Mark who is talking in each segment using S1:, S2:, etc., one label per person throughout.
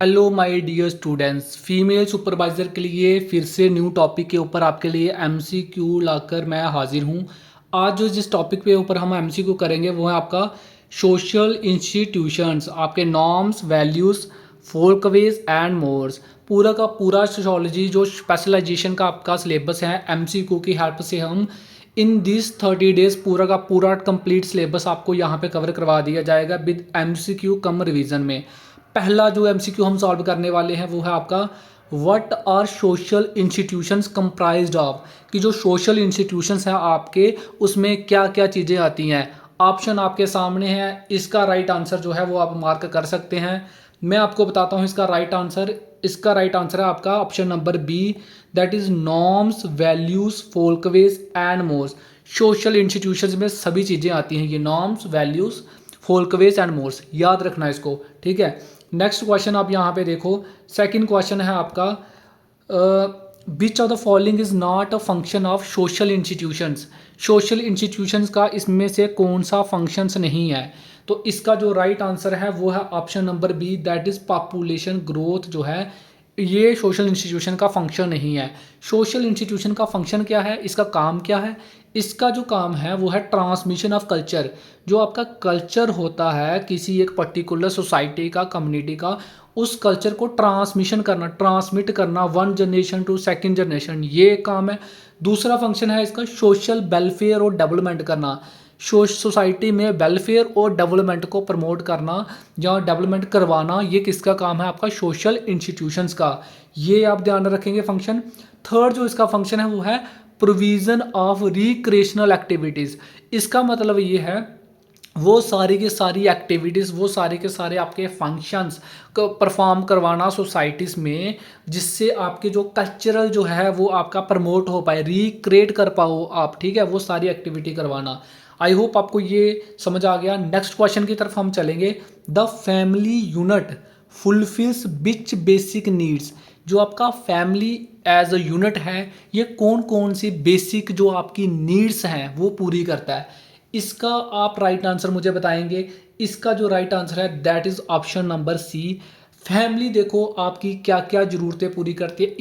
S1: Hello my dear students, female supervisor के लिए फिर से न्यू टॉपिक के ऊपर आपके लिए एमसीक्यू लाकर मैं हाजिर हूँ। आज जो जिस टॉपिक के ऊपर हम एमसीक्यू करेंगे वो है आपका सोशल इंस्टीट्यूशंस, आपके नॉर्म्स, वैल्यूज़, फोल्कवेज एंड मोर्स। पूरा का पूरा सोशोलॉजी जो स्पेशलाइजेशन का आपका सिलेबस है, एमसीक्यू की हेल्प से हम इन दिस 30 डेज़ पूरा का पूरा कंप्लीट सिलेबस आपको यहाँ पे कवर करवा दिया जाएगा विद एमसीक्यू कम रिवीजन में। पहला जो एमसीक्यू हम सॉल्व करने वाले हैं वो है आपका what are social institutions comprised of, कि जो सोशल इंस्टीट्यूशंस हैं आपके उसमें क्या क्या चीज़ें आती हैं। ऑप्शन आपके सामने है, इसका राइट आंसर जो है वो आप मार्क कर सकते हैं। मैं आपको बताता हूँ इसका राइट आंसर। इसका राइट आंसर है आपका option number B, that is norms, values, folkways and mores. Social institutions में सभी चीज़ें आती हैं, ये norms, values, folkways and mores, याद रखना इसको, ठीक है। नेक्स्ट क्वेश्चन आप यहाँ पे देखो, सेकंड क्वेश्चन है आपका which of the following is not a function of social institutions. Social institutions का इसमें से कौन सा फंक्शंस नहीं है। तो इसका जो राइट आंसर है वो है option number B, that is population growth. जो है ये सोशल इंस्टीट्यूशन का फंक्शन नहीं है। सोशल इंस्टीट्यूशन का फंक्शन क्या है, इसका काम क्या है। इसका जो काम है वो है ट्रांसमिशन ऑफ कल्चर। जो आपका कल्चर होता है किसी एक पर्टिकुलर सोसाइटी का, कम्युनिटी का, उस कल्चर को ट्रांसमिशन करना, ट्रांसमिट करना one generation to second generation, ये काम है। दूसरा फंक्शन है इसका सोशल वेलफेयर और डेवलपमेंट करना, सोसाइटी में वेलफेयर और डेवलपमेंट को प्रमोट करना या डेवलपमेंट करवाना, ये किसका काम है, आपका सोशल इंस्टीट्यूशंस का। ये आप ध्यान रखेंगे फंक्शन। थर्ड जो इसका फंक्शन है वो है प्रोविज़न ऑफ रिक्रिएशनल एक्टिविटीज़। इसका मतलब ये है वो सारी की सारी एक्टिविटीज़, वो सारे के सारे आपके फंक्शंस को परफॉर्म करवाना सोसाइटीज़ में, जिससे आपके जो कल्चरल जो है वो आपका प्रमोट हो पाए, रिक्रिएट कर पाओ आप, ठीक है, वो सारी एक्टिविटी करवाना। आई होप आपको ये समझ आ गया। नेक्स्ट क्वेश्चन की तरफ हम चलेंगे। The family unit fulfils which basic needs. जो आपका फैमिली एज अ यूनिट है, ये कौन कौन सी बेसिक जो आपकी नीड्स हैं वो पूरी करता है। इसका आप राइट आंसर मुझे बताएंगे। इसका जो राइट आंसर है that is option number C. Family देखो आपकी क्या क्या ज़रूरतें पूरी करती है।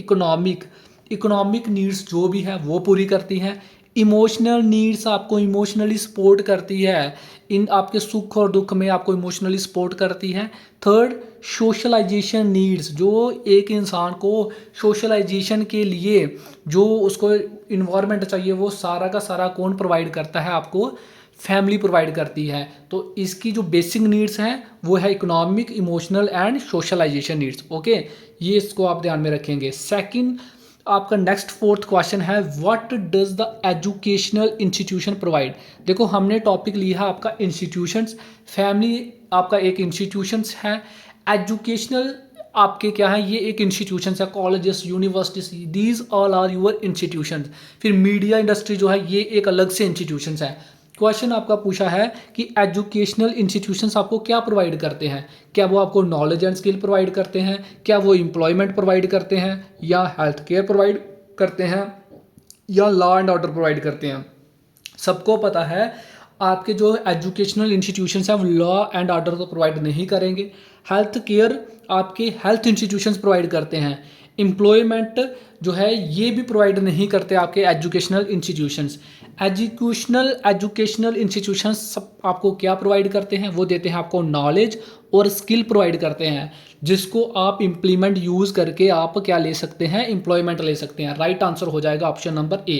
S1: इकोनॉमिक नीड्स जो भी है वो पूरी करती हैं। इमोशनल नीड्स आपको इमोशनली सपोर्ट करती है, इन आपके सुख और दुख में आपको इमोशनली सपोर्ट करती है। थर्ड, सोशलाइजेशन नीड्स, जो एक इंसान को सोशलाइजेशन के लिए जो उसको इन्वायरमेंट चाहिए वो सारा का सारा कौन प्रोवाइड करता है, आपको फैमिली प्रोवाइड करती है। तो इसकी जो बेसिक नीड्स हैं वो है economic, emotional and socialization needs. Okay, ये इसको आप ध्यान में रखेंगे। सेकंड आपका नेक्स्ट फोर्थ क्वेश्चन है what does the educational institution provide. देखो हमने टॉपिक लिया है आपका इंस्टीट्यूशंस, फैमिली आपका एक इंस्टीट्यूशंस है, एजुकेशनल आपके क्या है, ये एक इंस्टीट्यूशंस है, colleges, universities, these all are your institutions. फिर मीडिया इंडस्ट्री जो है ये एक अलग से इंस्टीट्यूशंस है। क्वेश्चन आपका पूछा है कि एजुकेशनल इंस्टीट्यूशंस आपको क्या प्रोवाइड करते हैं। क्या वो आपको नॉलेज एंड स्किल प्रोवाइड करते हैं, क्या वो एम्प्लॉयमेंट प्रोवाइड करते हैं, या हेल्थ केयर प्रोवाइड करते हैं, या लॉ एंड ऑर्डर प्रोवाइड करते हैं। सबको पता है आपके जो एजुकेशनल इंस्टीट्यूशंस हैं वो लॉ एंड ऑर्डर तो प्रोवाइड नहीं करेंगे। हेल्थ केयर आपके हेल्थ इंस्टीट्यूशंस प्रोवाइड करते हैं। एम्प्लॉयमेंट जो है ये भी प्रोवाइड नहीं करते आपके एजुकेशनल इंस्टीट्यूशंस। एजुकेशनल इंस्टीट्यूशंस सब आपको क्या प्रोवाइड करते हैं, वो देते हैं आपको नॉलेज और स्किल प्रोवाइड करते हैं, जिसको आप इम्प्लीमेंट यूज़ करके आप क्या ले सकते हैं, एम्प्लॉयमेंट ले सकते हैं। राइट आंसर हो जाएगा option number A.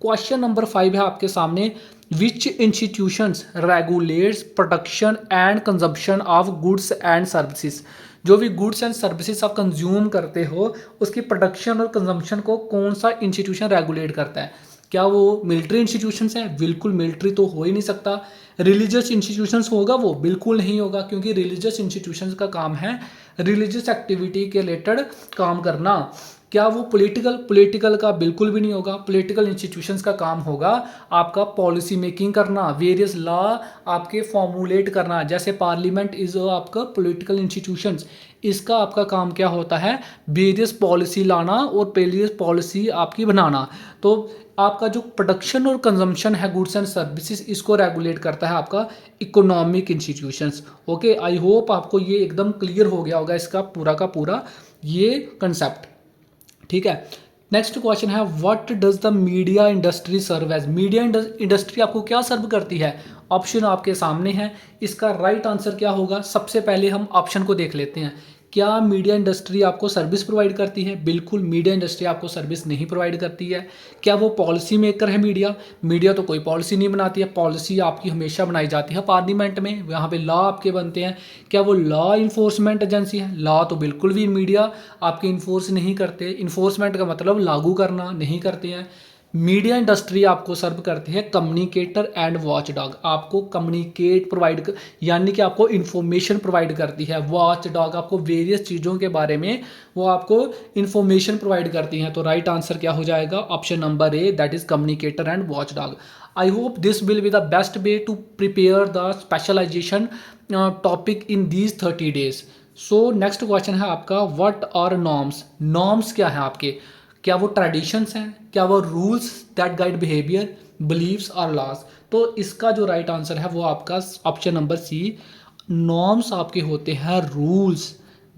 S1: Question number 5 है आपके सामने, which institutions regulates production and consumption of goods and services. जो भी गुड्स एंड सर्विसेज आप कंज्यूम करते हो उसकी प्रोडक्शन और कंजम्पशन को कौन सा इंस्टीट्यूशन रेगुलेट करता है। क्या वो मिलिट्री इंस्टीट्यूशंस है? बिल्कुल मिलिट्री तो हो ही नहीं सकता। रिलीजियस इंस्टीट्यूशंस होगा वो? बिल्कुल नहीं होगा, क्योंकि रिलीजियस इंस्टीट्यूशंस का काम है रिलीजियस एक्टिविटी के रिलेटेड काम करना। क्या वो पॉलिटिकल का? बिल्कुल भी नहीं होगा। पॉलिटिकल इंस्टीट्यूशंस का काम होगा आपका पॉलिसी मेकिंग करना, वेरियस लॉ आपके फॉर्मुलेट करना, जैसे पार्लियामेंट इज आपका पॉलिटिकल इंस्टीट्यूशंस। इसका आपका काम क्या होता है, वेरियस पॉलिसी लाना और वेरियस पॉलिसी आपकी बनाना। तो आपका जो प्रोडक्शन और कंजम्पशन है गुड्स एंड सर्विसेज, इसको रेगुलेट करता है आपका economic institutions. Okay, I hope आपको ये एकदम क्लियर हो गया होगा इसका पूरा का पूरा ये कंसेप्ट। ठीक है, नेक्स्ट क्वेश्चन है what does the media industry serve as. Media industry आपको क्या सर्व करती है? ऑप्शन आपके सामने है, इसका राइट आंसर क्या होगा? सबसे पहले हम ऑप्शन को देख लेते हैं। क्या मीडिया इंडस्ट्री आपको सर्विस प्रोवाइड करती है? बिल्कुल, मीडिया इंडस्ट्री आपको सर्विस नहीं प्रोवाइड करती है। क्या वो पॉलिसी मेकर है मीडिया? मीडिया तो कोई पॉलिसी नहीं बनाती है, पॉलिसी आपकी हमेशा बनाई जाती है पार्लियामेंट में, यहाँ पे लॉ आपके बनते हैं। क्या वो लॉ इन्फोर्समेंट एजेंसी है? लॉ तो बिल्कुल भी मीडिया आपके इन्फोर्स नहीं करते, इन्फोर्समेंट का मतलब लागू करना, नहीं करते हैं। मीडिया इंडस्ट्री आपको सर्व करती है कम्युनिकेटर एंड वॉच डॉग। आपको कम्युनिकेट प्रोवाइड यानी कि आपको इंफॉर्मेशन प्रोवाइड करती है। वॉच डॉग आपको वेरियस चीज़ों के बारे में वो आपको इंफॉर्मेशन प्रोवाइड करती हैं। तो राइट आंसर क्या हो जाएगा? Option number A, that is communicator and watchdog. I hope this will be the best way to prepare the specialization topic in these 30 days। So next question है आपका what are norms. Norms क्या है आपके? क्या वो traditions हैं? क्या वो rules that guide behaviour, beliefs और लॉज? तो इसका जो राइट आंसर है वो आपका ऑप्शन नंबर सी, नॉर्म्स आपके होते हैं रूल्स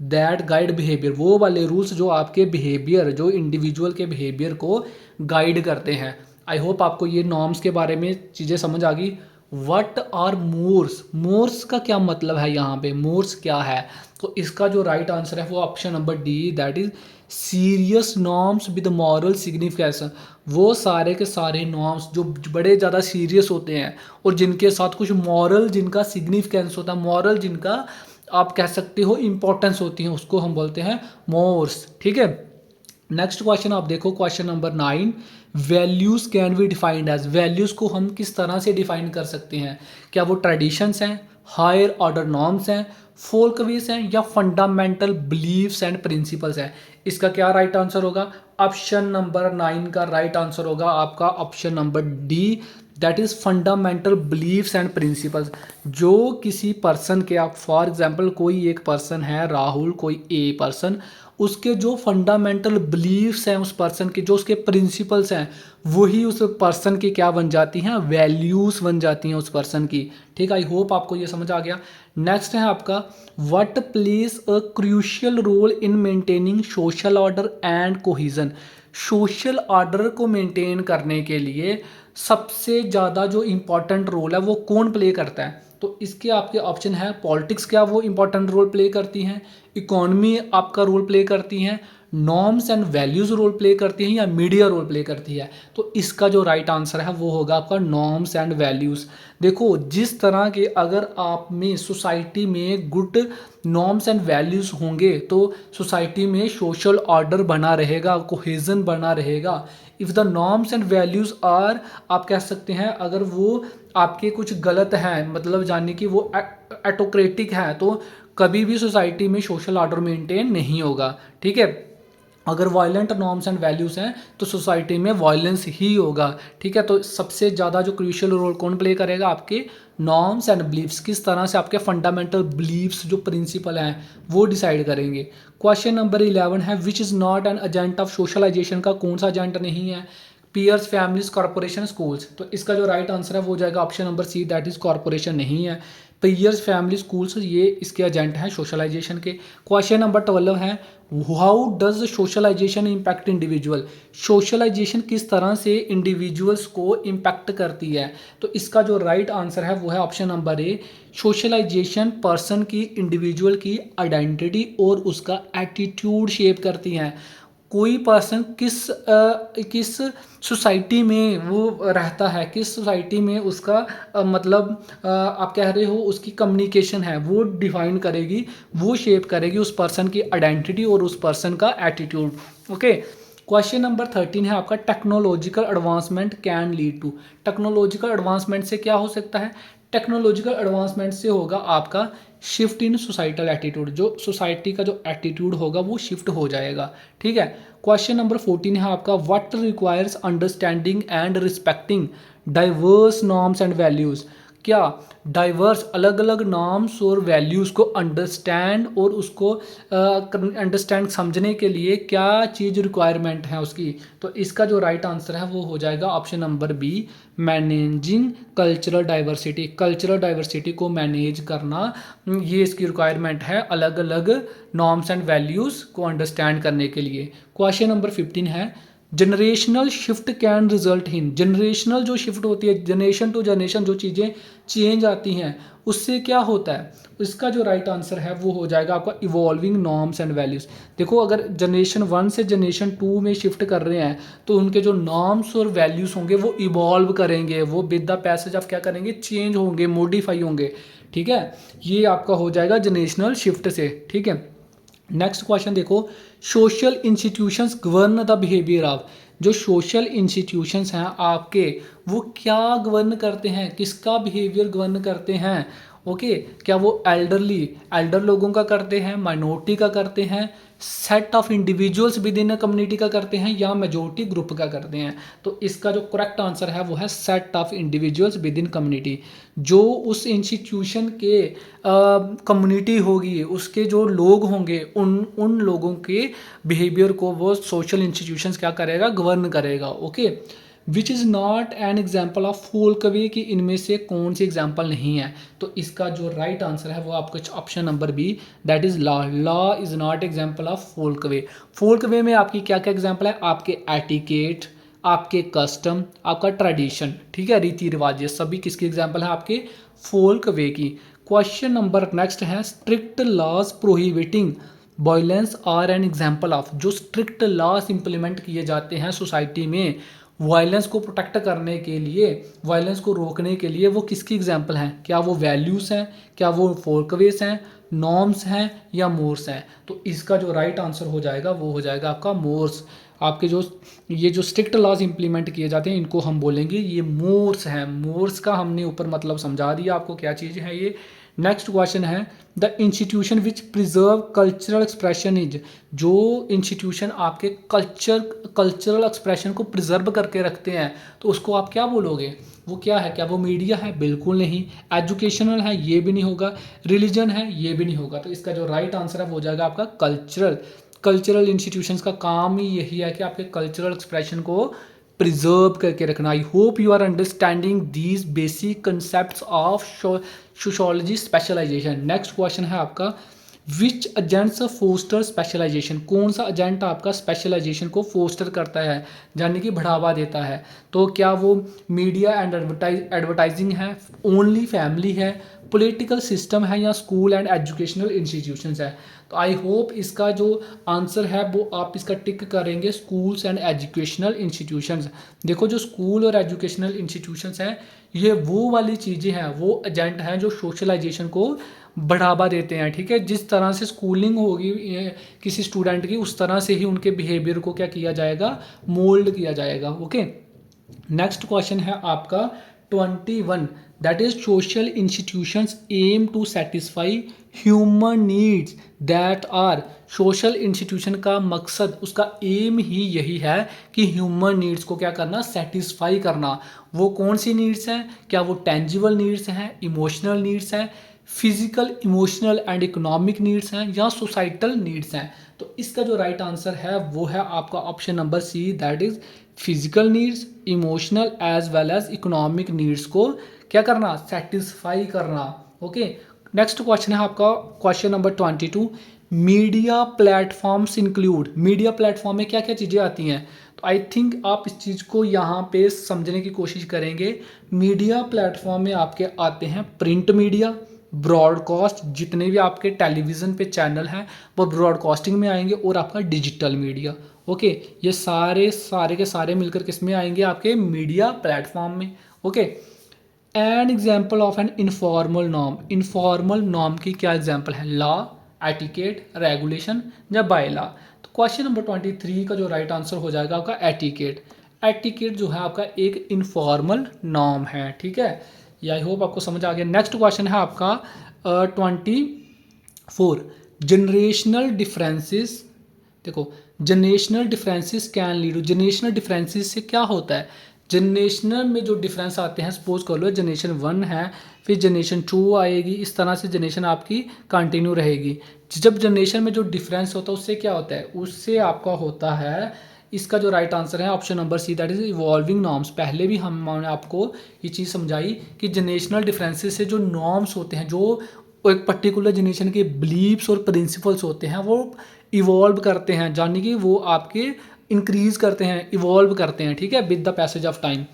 S1: दैट गाइड बिहेवियर। वो वाले रूल्स जो आपके बिहेवियर, जो इंडिविजुअल के बिहेवियर को गाइड करते हैं। आई होप आपको ये नॉर्म्स के बारे में चीज़ें समझ आ गई। What are Morse. मोर्स का क्या मतलब है? यहाँ पे मोर्स क्या है? तो इसका जो राइट आंसर है वो option number D, that is serious norms with moral significance. वो सारे के सारे नॉर्म्स जो बड़े ज़्यादा सीरियस होते हैं और जिनके साथ कुछ मॉरल, जिनका सिग्निफिकेंस होता है, मॉरल जिनका आप कह सकते हो इंपॉर्टेंस होती है, उसको हम बोलते हैं मोर्स। ठीक है, नेक्स्ट क्वेश्चन आप देखो, question number 9, values can be defined as. Values को हम किस तरह से डिफाइन कर सकते हैं? क्या वो ट्रेडिशंस हैं, हायर ऑर्डर नॉर्म्स हैं, फोल्क वेज हैं, या फंडामेंटल बिलीव्स एंड प्रिंसिपल्स हैं? इसका क्या राइट आंसर होगा? ऑप्शन नंबर 9 का राइट आंसर होगा आपका option number D, that is fundamental beliefs and principles. जो किसी पर्सन के, आप फॉर एग्जांपल कोई एक पर्सन है राहुल, कोई ए पर्सन, उसके जो फंडामेंटल बिलीव्स हैं उस पर्सन के, जो उसके प्रिंसिपल्स हैं, वही उस पर्सन की क्या बन जाती हैं? वैल्यूज़ बन जाती हैं उस पर्सन की। ठीक है, आई होप आपको ये समझ आ गया। नेक्स्ट है आपका what plays a crucial role in maintaining social order and cohesion. Social order को मेंटेन करने के लिए सबसे ज़्यादा जो इम्पोर्टेंट रोल है वो कौन प्ले करता है? तो इसके आपके ऑप्शन है पॉलिटिक्स, क्या वो इंपॉर्टेंट रोल प्ले करती हैं, इकोनॉमी आपका रोल प्ले करती हैं, norms and values role play करती हैं, या मीडिया रोल प्ले करती है? तो इसका जो राइट आंसर है वो होगा आपका नॉर्म्स एंड वैल्यूज़। देखो, जिस तरह के अगर आप में सोसाइटी में गुड नॉर्म्स एंड वैल्यूज़ होंगे तो सोसाइटी में सोशल ऑर्डर बना रहेगा, कोहेजन बना रहेगा। If the norms and values are, आप कह सकते हैं अगर वो आपके कुछ गलत हैं, मतलब जाने कि वो एटोक्रेटिक है, तो कभी भी सोसाइटी में सोशल ऑर्डर मेंटेन नहीं होगा। ठीक है, अगर वायलेंट नॉर्म्स एंड वैल्यूज़ हैं तो सोसाइटी में वायलेंस ही होगा। ठीक है, तो सबसे ज़्यादा जो क्रूशियल रोल कौन प्ले करेगा? आपके नॉर्म्स एंड बिलीव्स। किस तरह से आपके फंडामेंटल बिलीव्स जो प्रिंसिपल हैं वो डिसाइड करेंगे। क्वेश्चन नंबर 11 है which is not an agent of socialization. का कौन सा एजेंट नहीं है? Peers, families, corporation, schools. तो इसका जो राइट आंसर है वो हो जाएगा option number C, that is corporation नहीं है। पीयर्स, फैमिली, स्कूल्स ये इसके एजेंट हैं सोशलाइजेशन के। क्वेश्चन नंबर 12 है how does socialization impact individual. Socialization किस तरह से इंडिविजुअल्स को इम्पैक्ट करती है? तो इसका जो राइट आंसर है वो है option number A, socialization person की, इंडिविजुअल की आइडेंटिटी और उसका एटीट्यूड शेप करती हैं। कोई पर्सन किस सोसाइटी में वो रहता है, किस सोसाइटी में उसका आप कह रहे हो उसकी कम्युनिकेशन है, वो डिफाइन करेगी, वो शेप करेगी उस पर्सन की आइडेंटिटी और उस पर्सन का एटीट्यूड। ओके, क्वेश्चन नंबर 13 है आपका technological advancement can lead to. Technological advancement से क्या हो सकता है? टेक्नोलॉजिकल एडवांसमेंट से होगा आपका शिफ्ट इन सोसाइटल एटीट्यूड। जो सोसाइटी का जो एटीट्यूड होगा वो शिफ्ट हो जाएगा। ठीक है, क्वेश्चन नंबर 14 है आपका what requires understanding and respecting diverse norms and values. क्या डाइवर्स अलग अलग नॉर्म्स और वैल्यूज़ को अंडरस्टैंड और उसको अंडरस्टैंड समझने के लिए क्या चीज़ रिक्वायरमेंट है उसकी। तो इसका जो राइट आंसर है वो हो जाएगा option number B, managing cultural diversity. Cultural diversity को मैनेज करना, ये इसकी रिक्वायरमेंट है अलग अलग नॉर्म्स एंड वैल्यूज़ को अंडरस्टैंड करने के लिए। क्वेश्चन नंबर 15 है, generational shift can result in. Generational जो शिफ्ट होती है, जनरेशन टू जनरेशन जो चीज़ें चेंज आती हैं उससे क्या होता है। इसका जो राइट आंसर है वो हो जाएगा आपका इवॉल्विंग नॉर्म्स एंड वैल्यूज़। देखो अगर जनरेशन 1 से जनरेशन 2 में शिफ्ट कर रहे हैं तो उनके जो नॉर्म्स और वैल्यूज़ होंगे वो इवॉल्व करेंगे, वो विद द पैसेज ऑफ क्या करेंगे, चेंज होंगे, मॉडिफाई होंगे। ठीक है, ये आपका हो जाएगा जनरेशनल शिफ्ट से। ठीक है, नेक्स्ट क्वेश्चन देखो, social institutions govern the behaviour of. जो सोशल इंस्टीट्यूशंस हैं आपके वो क्या गवर्न करते हैं, किसका बिहेवियर गवर्न करते हैं। ओके, क्या वो एल्डर लोगों का करते हैं, माइनॉरिटी का करते हैं, set of individuals with in a community का करते हैं, या मेजोरिटी ग्रुप का करते हैं। तो इसका जो करेक्ट आंसर है वो है set of individuals with in community. जो उस इंस्टीट्यूशन के कम्युनिटी होगी, उसके जो लोग होंगे, उन लोगों के बिहेवियर को वो सोशल इंस्टीट्यूशंस क्या करेगा, गवर्न करेगा। Okay, which is not an example of folk way, कि इनमें से कौन सी एग्जाम्पल नहीं है। तो इसका जो राइट आंसर है वो आपका option number B, that is law. Law is not example of folk way. Folk way में आपकी क्या क्या एग्जाम्पल है, आपके एटिकेट, आपके कस्टम, आपका ट्रेडिशन। ठीक है, रीति रिवाज, ये सभी किसकी एग्जाम्पल है, आपके फोल्क वे की। क्वेश्चन नंबर नेक्स्ट है, strict laws prohibiting violence are an example of. जो स्ट्रिक्ट लॉज इंप्लीमेंट किए जाते हैं सोसाइटी में वायलेंस को प्रोटेक्ट करने के लिए, वायलेंस को रोकने के लिए, वो किसकी एग्जाम्पल हैं। क्या वो वैल्यूज़ हैं, क्या वो फोल्कवेज हैं, नॉर्म्स हैं, या मोर्स हैं। तो इसका जो राइट आंसर हो जाएगा वो हो जाएगा आपका मोर्स। आपके जो ये जो स्ट्रिक्ट लॉज इंप्लीमेंट किए जाते हैं इनको हम बोलेंगे ये मोर्स हैं। मोर्स का हमने ऊपर मतलब समझा दिया आपको क्या चीज़ है ये। नेक्स्ट क्वेश्चन है, the institution which preserve cultural expression is. जो इंस्टीट्यूशन आपके कल्चरल एक्सप्रेशन को प्रिजर्व करके रखते हैं तो उसको आप क्या बोलोगे, वो क्या है। क्या वो मीडिया है, बिल्कुल नहीं। एजुकेशनल है, ये भी नहीं होगा। रिलीजन है, ये भी नहीं होगा। तो इसका जो राइट आंसर है वो हो जाएगा आपका कल्चरल इंस्टीट्यूशंस का काम ही यही है कि आपके कल्चरल एक्सप्रेशन को प्रिजर्व करके रखना। I hope you are understanding these basic concept of sociology specialization. Next question है आपका, विच एजेंट्स फोस्टर स्पेशलाइजेशन। कौन सा एजेंट आपका स्पेशलाइजेशन को फोस्टर करता है, यानी कि बढ़ावा देता है। तो क्या वो मीडिया एंड एडवर्टाइजिंग है, ओनली फैमिली है, पॉलिटिकल सिस्टम है, या स्कूल एंड एजुकेशनल इंस्टीट्यूशंस है। तो आई होप इसका जो आंसर है वो आप इसका टिक करेंगे, स्कूल्स एंड एजुकेशनल इंस्टीट्यूशंस। देखो जो स्कूल और एजुकेशनल इंस्टीट्यूशंस हैं ये वो वाली चीज़ें हैं, वो एजेंट हैं जो सोशलाइजेशन को बढ़ावा देते हैं। ठीक है, जिस तरह से स्कूलिंग होगी किसी स्टूडेंट की उस तरह से ही उनके बिहेवियर को क्या किया जाएगा, मोल्ड किया जाएगा। ओके, नेक्स्ट क्वेश्चन है आपका 21, that is social institutions aim to satisfy human needs that are. Social institution का मकसद, उसका एम ही यही है कि ह्यूमन नीड्स को क्या करना, सेटिस्फाई करना। वो कौन सी नीड्स हैं, क्या वो टेंजिबल नीड्स हैं, इमोशनल नीड्स हैं, physical emotional and economic needs हैं, या सोसाइटल नीड्स हैं। तो इसका जो राइट आंसर है वो है आपका option number C, that is physical needs, emotional as well as economic needs को क्या करना, सेटिस्फाई करना। ओके, नेक्स्ट क्वेश्चन है आपका question number 22, media platforms include. Media platform में क्या क्या चीज़ें आती हैं। तो आई थिंक आप इस चीज़ को यहाँ पे समझने की कोशिश करेंगे। मीडिया प्लेटफॉर्म में आपके आते हैं प्रिंट मीडिया, ब्रॉडकास्ट, जितने भी आपके टेलीविज़न पे चैनल हैं वो ब्रॉडकास्टिंग में आएंगे, और आपका डिजिटल मीडिया। ओके, ये सारे के सारे मिलकर किस में आएंगे, आपके मीडिया प्लेटफॉर्म में। Okay, N example of an informal norm. Informal norm की क्या एग्जाम्पल है, लॉ, एटिकेट, रेगुलेशन, या बाय लॉ। तो क्वेश्चन नंबर 23 का जो राइट आंसर हो जाएगा आपका एटिकेट। एटिकेट जो है आपका एक इनफॉर्मल नॉर्म है। ठीक है, ये आई होप आपको समझ आ गया। नेक्स्ट क्वेश्चन है आपका 24, जनरेशनल डिफरेंसेस। देखो generational differences can lead, generational differences से क्या होता है जनरेशनल में जो डिफरेंस आते हैं, सपोज कर लो जनरेशन 1 है, फिर जनरेशन 2 आएगी, इस तरह से जनरेशन आपकी कंटिन्यू रहेगी। जब जनरेशन में जो डिफरेंस होता है उससे क्या होता है, उससे आपका होता है, इसका जो राइट आंसर है option number C, that is evolving norms. पहले भी हमने आपको ये चीज़ समझाई कि जनरेशनल डिफरेंसेस से जो नॉर्म्स होते हैं, जो एक पर्टिकुलर जनरेशन के बिलीव्स और प्रिंसिपल्स होते हैं, वो इवॉल्व करते हैं, यानी कि वो आपके इंक्रीज करते हैं, इवॉल्व करते हैं, ठीक है, with the passage of time.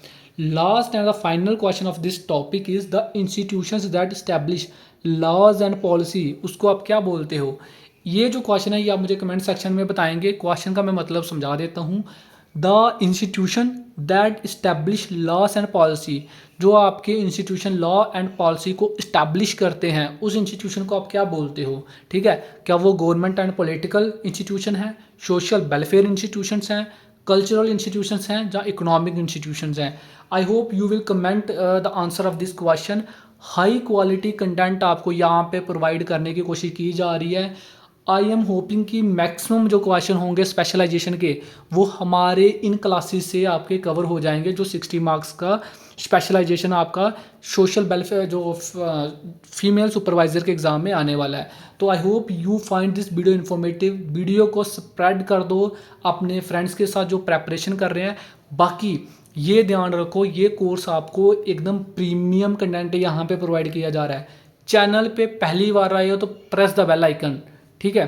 S1: Last and the final question of this topic is the institutions that establish laws and policy, उसको आप क्या बोलते हो। ये जो क्वेश्चन है ये आप मुझे कमेंट सेक्शन में बताएंगे। क्वेश्चन का मैं मतलब समझा देता हूँ। The institution that establish loss and policy, जो आपके इंस्टीट्यूशन लॉ एंड पॉलिसी को इस्टेब्लिश करते हैं, उस इंस्टीट्यूशन को आप क्या बोलते हो, ठीक है। क्या वो गवर्नमेंट एंड पॉलिटिकल इंस्टीट्यूशन है, सोशल वेलफेयर इंस्टीट्यूशंस हैं, कल्चरल इंस्टीट्यूशंस हैं, या इकोनॉमिक इंस्टीट्यूशंस हैं। आई hope you will comment the answer of this question. High quality content आपको यहाँ पे प्रोवाइड करने की कोशिश की जा रही है। आई एम होपिंग कि मैक्सिमम जो क्वेश्चन होंगे स्पेशलाइजेशन के, वो हमारे इन क्लासेस से आपके कवर हो जाएंगे। जो 60 मार्क्स का स्पेशलाइजेशन आपका सोशल वेलफेयर जो फीमेल सुपरवाइजर के एग्ज़ाम में आने वाला है। तो आई hope you find this video informative. Video को स्प्रेड कर दो अपने फ्रेंड्स के साथ जो प्रेपरेशन कर रहे हैं। बाकी ये ध्यान रखो, ये कोर्स आपको एकदम प्रीमियम कंटेंट यहाँ पे प्रोवाइड किया जा रहा है। चैनल पे पहली बार आए हो तो प्रेस द बेल आइकन, ठीक है।